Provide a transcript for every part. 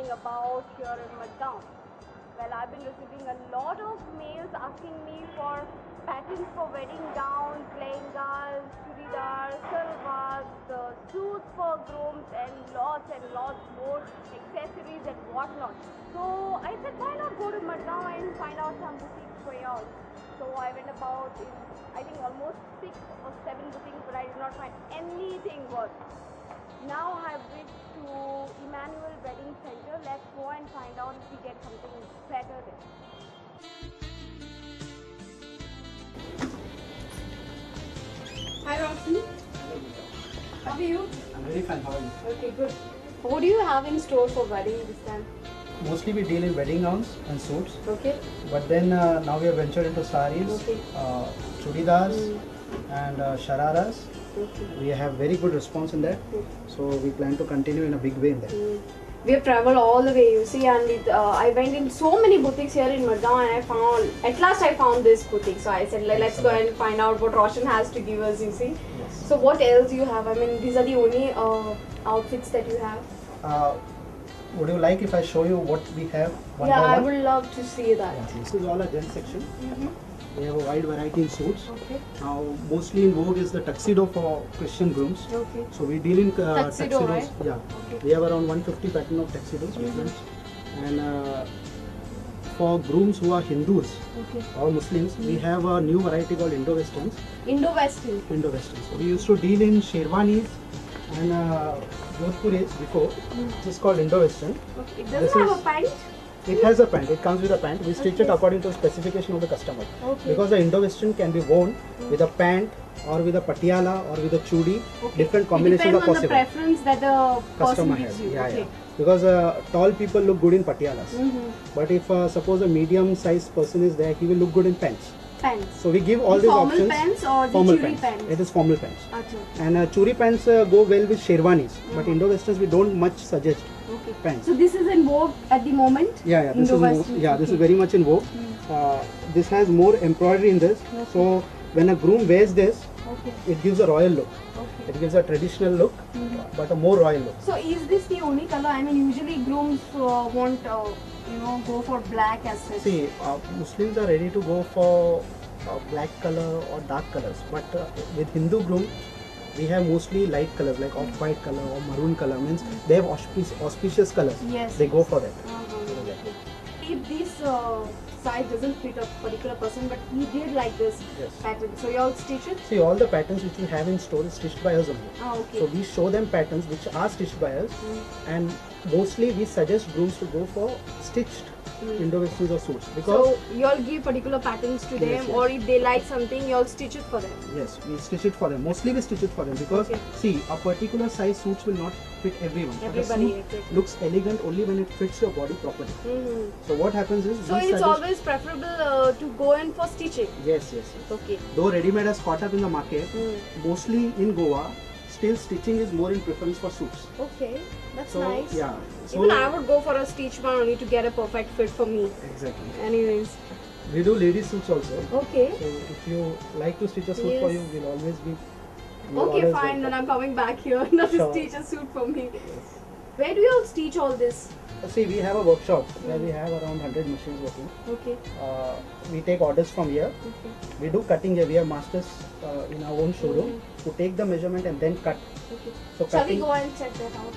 talking about here in Madgaon. Well, I've been receiving a lot of mails asking me for patterns for wedding gowns, lehengas, churidars, salwars, suits for grooms, and lots more accessories and whatnot. So I said, why not go to Madgaon and find out some boutiques for y'all. So I went about in, I think, almost 6 or 7 boutiques, but I did not find anything worth. Now I have reached to Emmanuel Wedding Center. Let's go and find out if we get something better there. Hi Roxy. How are you? I'm very fine. How are you? Okay, good. What do you have in store for wedding this time? Mostly we deal in wedding gowns and suits. Okay. But then now we have ventured into saris, Okay. churidars and shararas. Okay. We have very good response in that. So we plan to continue in a big way in that. We have traveled all the way, you see, and I went in so many boutiques here in Madgaon, and at last I found this boutique. So I said, let's go and find out what Roshan has to give us, you see. Yes. So what else you have? I mean, these are the only outfits that you have. Would you like if I show you what we have one Yeah, by I one? would love to see that. Yeah, this is all a gents section. We have a wide variety in suits. Okay. Now mostly in vogue is the tuxedo for Christian grooms. Okay. So we deal in Tuxedo, tuxedos. right? Yeah. Okay. We have around 150 pattern of tuxedos. And for grooms who are Hindus or Muslims, we have a new variety called Indo-Westerns. Indo-Western. Indo-Westerns. So we used to deal in sherwanis and Jodhpuris before. This is called Indo-Western. Okay. It doesn't have a pant? It has a pant. It comes with a pant. We stitch it according to the specification of the customer. Okay. Because the Indo-Western can be worn with a pant or with a patiala or with a chudi. Okay. Different combinations are possible. It depends on the preference that the Customer person has. gives you. Yeah, Okay. yeah. Because tall people look good in patialas. But if suppose a medium-sized person is there, he will look good in pants. Pants. So we give all these formal options. Pants or the Formal churi pants? It is formal pants. Achha. And churi pants go well with sherwanis. But Indo-Westerns we don't much suggest Okay. pants. So this is in vogue at the moment? Yeah, this is Indo-Western. this is very much in vogue. This has more embroidery in this. Okay. So when a groom wears this, Okay. it gives a royal look. Okay. It gives a traditional look, but a more royal look. So is this the only color? I mean, usually grooms want go for black as such. See, Muslims are ready to go for black color or dark colors, but with Hindu groom, we have mostly light colors like off-white color or maroon color. Means they have auspicious colors. Yes. They go for that. If this size doesn't fit a particular person, but he did like this pattern, so you all stitch it? See, all the patterns which we have in store is stitched by us only. Okay. So we show them patterns which are stitched by us, and mostly we suggest grooms to go for stitched Indo-Westerns or suits, because so you all give particular patterns to them, yes. or if they like something, you all stitch it for them. yes, we stitch it for them. Mostly we stitch it for them because see, a particular size suits will not fit everyone. But a Everybody, suit exactly. looks elegant only when it fits your body properly. So what happens is, So we it's suggest, always preferable to go in for stitching. yes. Okay. Though ready-made has caught up in the market, mostly in Goa, still stitching is more in preference for suits. Okay, that's So nice. yeah, so Even I would go for a stitch one only to get a perfect fit for me. exactly. Anyways. We do ladies suits also. Okay. So if you like to stitch a suit for you, we'll always be. we'll Okay, always fine. welcome. Then I'm coming back here not to Sure. stitch a suit for me. Where do you all stitch all this? See, we have a workshop where we have around 100 machines working. Okay. We take orders from here. Okay. We do cutting here. We have masters in our own showroom who take the measurement and then cut. Okay. So Shall we cutting, go and check that out?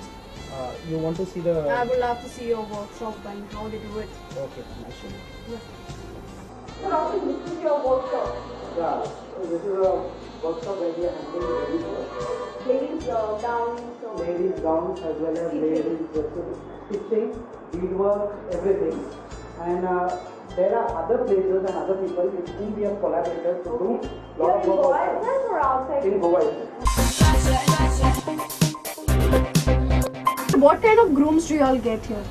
you want to see the... I would love to see your workshop and how they do it. Okay, I'll show you. So, this is your workshop. Yeah, so this is a workshop where we are handling ladies work. Ladies gowns. Ladies gowns as well as ladies dresses, stitching, beadwork, everything. And there are other places and other people with whom we have collaborated to do a lot of work. Goa itself or outside? In Goa itself. What kind of grooms do you all get here?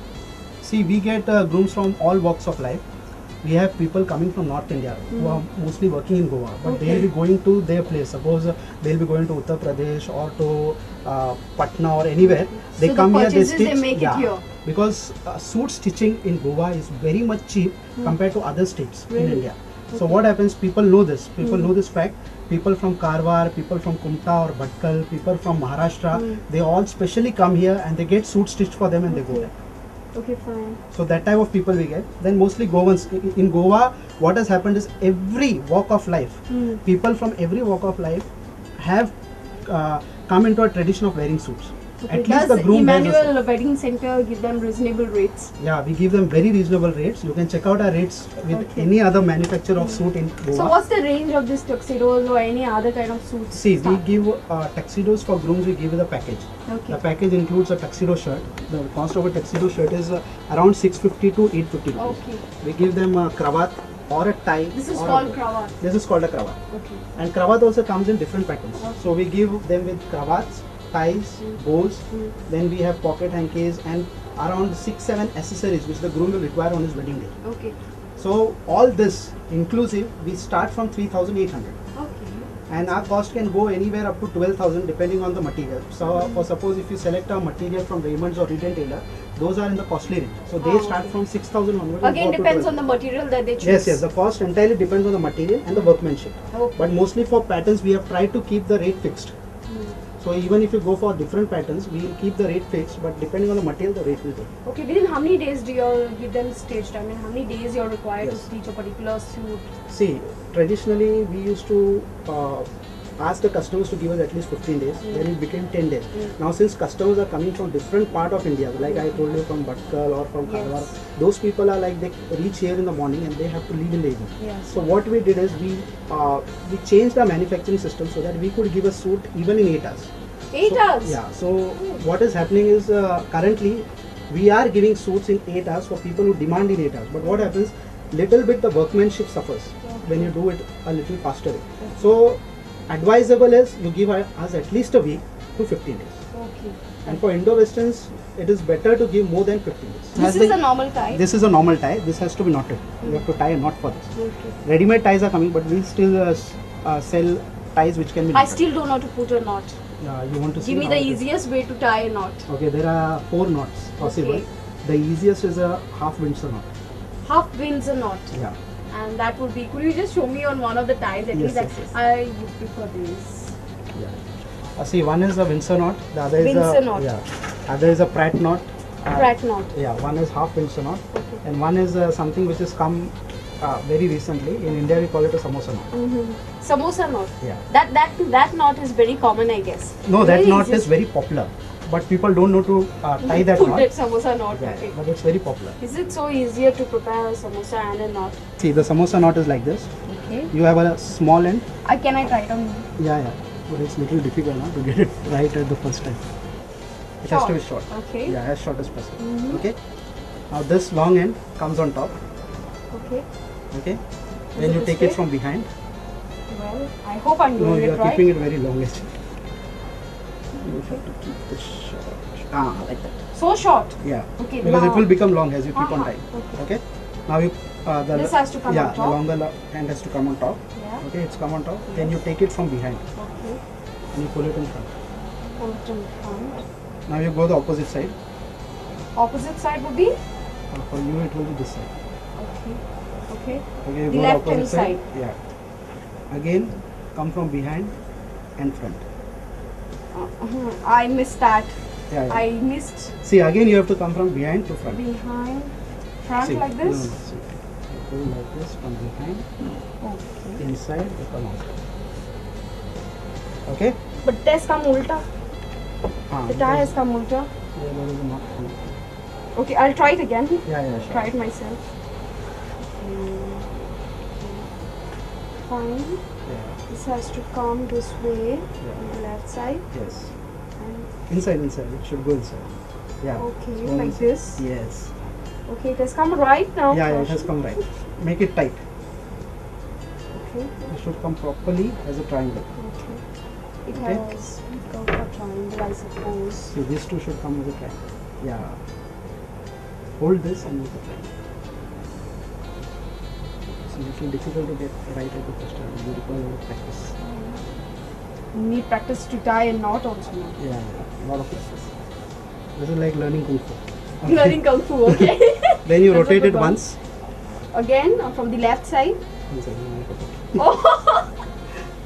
See, we get grooms from all walks of life. We have people coming from North India who are mostly working in Goa, but they'll be going to their place. Suppose they'll be going to Uttar Pradesh or to Patna or anywhere. They So come the here, they purchases, stitch. they make it here. Because suit stitching in Goa is very much cheap compared to other states in India. So what happens? People know this. People know this fact. People from Karwar, people from Kumta or Bhatkal, people from Maharashtra, they all specially come here and they get suit stitched for them and they go there. Okay, fine. So that type of people we get. Then mostly Goans. In Goa, what has happened is every walk of life, people from every walk of life have come into a tradition of wearing suits. Okay. At least Does the groom wears a suit. Emmanuel Wedding Center give them reasonable rates? Yeah, we give them very reasonable rates. You can check out our rates with any other manufacturer of suit in Goa. So what's the range of these tuxedos or any other kind of suits? See, we give tuxedos for grooms. We give the package. Okay. The package includes a tuxedo shirt. The cost of a tuxedo shirt is around 650 to 850 rupees. Okay. We give them a cravat or a tie. This is or called cravat. This is called a cravat. Okay. And cravat also comes in different patterns. Okay. So we give them with cravats, ties, bows. Then we have pocket hankies and around 6-7 accessories which the groom will require on his wedding day. Okay. So all this inclusive, we start from 3,800. Okay. And our cost can go anywhere up to 12,000 depending on the material. So for suppose if you select a material from Raymond's or Prudent tailor, those are in the costly range. So they start from 6,000 onwards. Again, depends on the material that they choose. Yes, the cost entirely depends on the material and the workmanship. Okay. But mostly for patterns, we have tried to keep the rate fixed. So even if you go for different patterns, we will keep the rate fixed, but depending on the material, the rate will vary. Okay, within how many days do you all give them stitched? I mean, how many days you're required to Yes. stitch a particular suit? See, traditionally we used to ask the customers to give us at least 15 days, then it became 10 days. Now since customers are coming from different part of India, like I told you from Bhatkal or from Kharwar, those people are like they reach here in the morning and they have to leave in the evening. Yes. So what we did is we changed our manufacturing system so that we could give a suit even in 8 hours. 8 hours? Yeah, so what is happening is currently we are giving suits in 8 hours for people who demand in 8 hours. But what happens, little bit the workmanship suffers when you do it a little faster. So advisable is you give us at least a week to 15 days. Okay. And for Indo-Westerns, it is better to give more than 15 days. This is a normal tie? This is a normal tie. This has to be knotted. You have to tie a knot for this. Okay. Ready-made ties are coming, but we still sell ties which can be I knotted. still don't know how to put a knot. You want to see Give me how the it is? easiest way to tie a knot. Okay, there are 4 knots possible. Okay. The easiest is a half Windsor knot. Half Windsor knot. Yeah. And that would be, could you just show me on one of the ties at Yes, least? yes, yes. I would prefer this. Yeah. See, one is a Windsor knot. The other is Windsor a knot. Yeah. Other is a Pratt knot. Pratt knot. Yeah. One is half Windsor knot, Okay. and one is something which has come very recently. In India, we call it a samosa knot. Samosa knot. Yeah. That knot is very common, I guess. No, that Very knot easy. is very popular, but people don't know to tie that Put knot. that samosa knot. Yeah, Okay. but it's very popular. Is it so easier to prepare a samosa and a knot? See, the samosa knot is like this. Okay. You have a small end. Can I try it on? Yeah. But it's little difficult now to get it right at the first time. It has to be short. Okay. Yeah, as short as possible. Okay. Now this long end comes on top. Okay. Okay. Is Then it you this take way? it from behind. Well, I hope I'm No, doing you it are right. keeping it very long edge. You have to keep this short. Like that. So short. Yeah. Okay. Because now, it will become long as you keep on Uh-huh, tying. okay. Okay. Now you This has to come yeah, on top? the longer hand has to come on top. Yeah. Okay, it's come on top. Then you take it from behind Okay. and you pull it in front. Hold it in front. Now you go the opposite side. Opposite side would be? For you it will be this side. Okay. Okay. Okay, you The go left the opposite hand side. side. Yeah. Again, come from behind and front. I missed that. Yeah. I missed See, again you have to come from behind to front. behind, front See, like this. No, see. You go like this from behind, Okay. inside, you come out. Okay? But this come ulta. The tie has come ulta. Yeah, there is a knot. Okay, I'll try it again. Yeah, sure. Try it myself. Fine. Yeah. This has to come this way on the left side. Yes. And Inside. It should go inside. Yeah. okay, So like inside. this. Yes. Okay, it has come right now. Yeah, it has come right. Make it tight. Okay. It should come properly as a triangle. Okay. It Okay. has become a triangle, I suppose. So these two should come as a triangle. Yeah. Hold this and make a triangle. It's a little difficult to get right at the first time. You require a lot of practice. You need practice to tie a knot also now. Yeah, a lot of practice. This is like learning Kung Fu. Okay. Learning Kung Fu, okay. Then you That's a rotate good it one. once. Again, from the left side. One second, I forgot. Oh.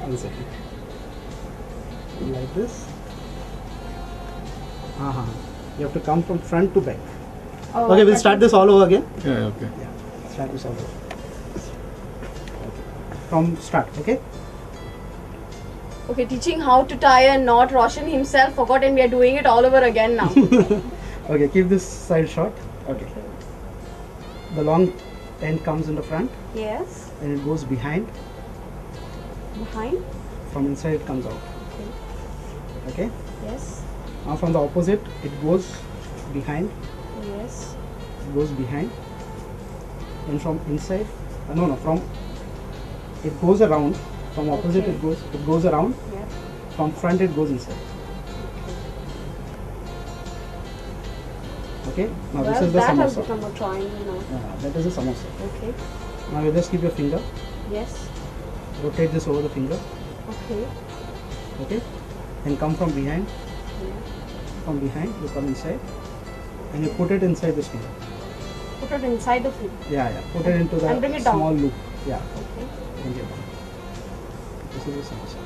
One second. Like this. You have to come from front to back. Oh, Okay, we'll start this all over again. Yeah, okay. Yeah, start this all over. Okay. From start, okay? Okay, teaching how to tie a knot. Roshan himself forgot and we are doing it all over again now. Okay, keep this side short. Okay. The long end comes in the front Yes. and it goes behind. Behind. From inside it comes out. Okay? Yes. Now from the opposite it goes behind. Yes. It goes behind. And from inside, from it goes around. From opposite Okay. it goes around. Yeah. From front it goes inside. Okay? Now Well, this is the that has samosa. become a triangle now. That is a samosa. Okay. Now you just keep your finger, Yes. rotate this over the finger, Okay. okay? And come from behind. Yeah. From behind you come inside and you put it inside this finger. Put it inside the food. Yeah. Put it into the And bring it down. small loop. Yeah. Okay. Bring it down. This is the samosa.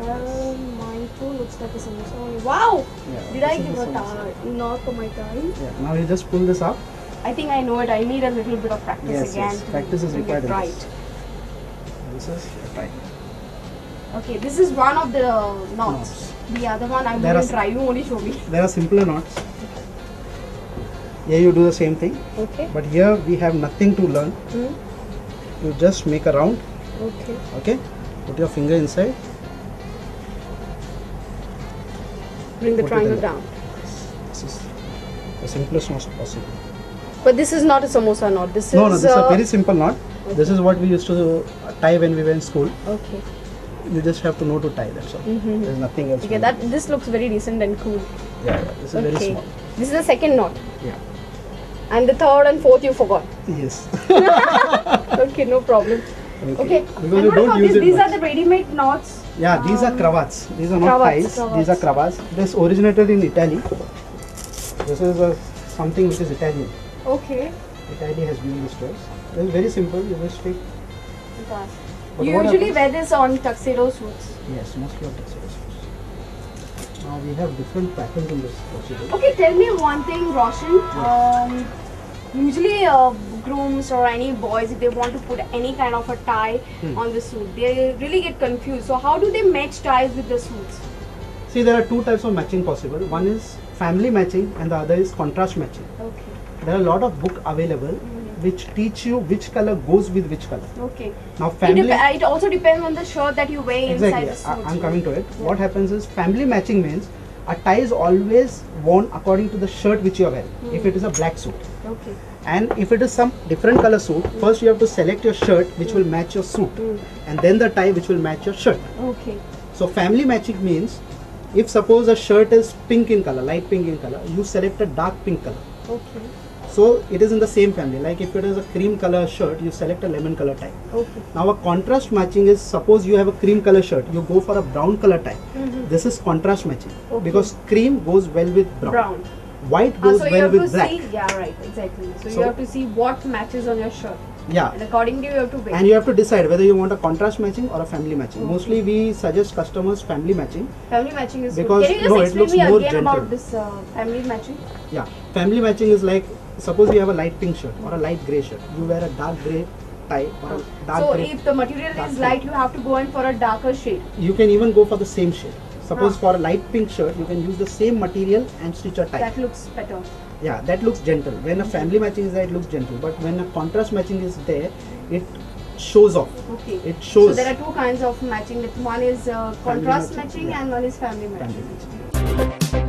Well, mine too looks like a samosa. Wow! Yeah. Did this I is give the a samosa. knot for my tie? Yeah. Now you just pull this up. I think I know it. I need a little bit of practice Yes, again. yes. To Practice is bring required it in right. this. This is right. Okay, this is one of the knots. Knots. The other one I'm There going are to try. You only show me. There are simpler knots. Here you do the same thing, Okay. but here we have nothing to learn. You just make a round. Okay. Okay. Put your finger inside. Bring the Put it triangle in. down. This is the simplest knot possible. But this is not a samosa knot. This No, is this is a very simple knot. This is what we used to tie when we were in school. okay. You just have to know to tie. That's all. There's nothing else. Okay, to that do. this looks very decent and cool. Yeah. This is very Okay. small. This is the second knot. Yeah. And the third and fourth you forgot. Yes. Okay, no problem. Okay. Because And you what don't about use this? it These are much. the ready-made knots. Yeah, these are cravats. These are not Cravats, ties. cravats. These are cravats. This originated in Italy. This is something which is Italian. Okay. Italy has given this to us. It is very simple. You just take. But You what usually happens- wear this on tuxedo suits. Yes, mostly on tuxedos. Now we have different patterns in this procedure. Okay, tell me one thing, Roshan. Usually grooms or any boys, if they want to put any kind of a tie on the suit, they really get confused. So how do they match ties with the suits? See, there are two types of matching possible. One is family matching and the other is contrast matching. Okay. There are a lot of books available which teach you which color goes with which color. Okay. Now family... It also depends on the shirt that you wear inside Exactly, the suit. I'm coming to it. What happens is family matching means a tie is always worn according to the shirt which you are wearing. If it is a black suit. Okay. And if it is some different color suit, first you have to select your shirt which will match your suit. And then the tie which will match your shirt. Okay. So family matching means, if suppose a shirt is pink in color, light pink in color, you select a dark pink color. Okay. So it is in the same family. Like if it is a cream color shirt, you select a lemon color tie. Okay. Now a contrast matching is, suppose you have a cream color shirt, you go for a brown color tie. This is contrast matching because cream goes well with brown. White goes So you well have to with black. see, yeah, right, exactly. So you So- have to see what matches on your shirt. Yeah. And accordingly you have to wear. And you have to decide whether you want a contrast matching or a family matching. Mostly we suggest customers family matching. Family matching is Because, good. Can you no, it just looks explain me more again gentle. about this family matching? Yeah. Family matching is like, suppose you have a light pink shirt or a light grey shirt. You wear a dark grey tie or a dark So grey. if the material dark is pink. light, you have to go in for a darker shade. You can even go for the same shade. Suppose for a light pink shirt, you can use the same material and stitch a tie. That looks better. Yeah, that looks gentle. When a family matching is there, it looks gentle. But when a contrast matching is there, it shows off. Okay. It shows. So there are two kinds of matching. One is contrast matching yeah. and one is family matching. Family matching.